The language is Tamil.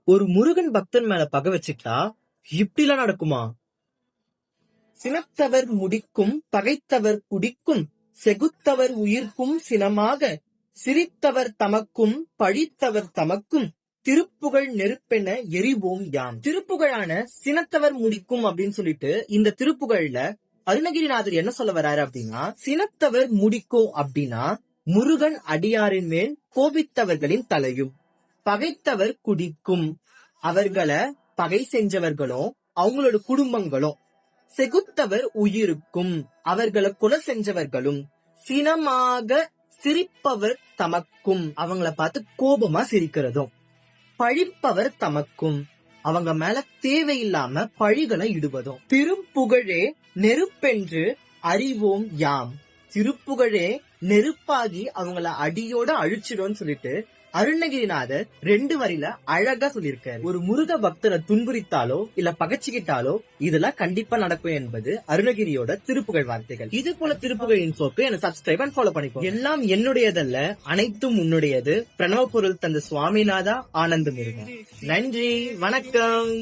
ஒரு முருகன் பக்தன் மேல பகை வச்சுக்கிட்டா இப்படிலாம் நடக்குமா? சினத்தவர் முடிக்கும் பகைத்தவர் குடிக்கும் செகுத்தவர் உயிர்க்கும் சினமாக சிரித்தவர் தமக்கும் பழித்தவர் தமக்கும் திருப்புகழ் நெருப்பென எரிவோம் யாம். திருப்புகழான சினத்தவர் முடிக்கும் அப்படின்னு சொல்லிட்டு இந்த திருப்புகழ்ல அருணகிரிநாதர் என்ன சொல்ல வர்றாரு அப்படின்னா, சினத்தவர் முடிக்கும் அப்படின்னா முருகன் அடியாரின் மேல் கோபித்தவர்களின் தலையும், பகைத்தவர் குடிக்கும் அவர்களை பகை செஞ்சவர்களும் அவங்களோட குடும்பங்களும், செகுத்தவர் உயிருக்கும் அவர்களை கொலை செஞ்சவர்களும், சினமாக சிரிப்பவர் தமக்கும் அவங்கள பார்த்து கோபமா சிரிக்கிறதும், பழிப்பவர் தமக்கும் அவங்க மேல தேவையில்லாம பழிகளை இடுவதும், திருப்புகழே நெருப்பென்று அறிவோம் யாம். திருப்புகழே நெருப்பாகி அவங்கள அடியோட அழிச்சிடும் சொல்லிட்டு அருணகிரிநாதர் 2 வரியில அழகா சொல்லியிருக்காரு. ஒரு முருக பக்தரை துன்புரித்தாலோ இல்ல பகச்சுக்கிட்டாலோ இதெல்லாம் கண்டிப்பா நடக்கும் என்பது அருணகிரியோட திருப்புகழ் வார்த்தைகள். இது போல திருப்புகழின் சோக்கு என்ன சப்ஸ்கிரைப் அண்ட் ஃபாலோ பண்ணிக்கோ. எல்லாம் என்னுடையதல்ல, அனைத்தும் உன்னுடையது. பிரணவ பொருள் தந்த சுவாமிநாதா ஆனந்த முருகன். நன்றி, வணக்கம்.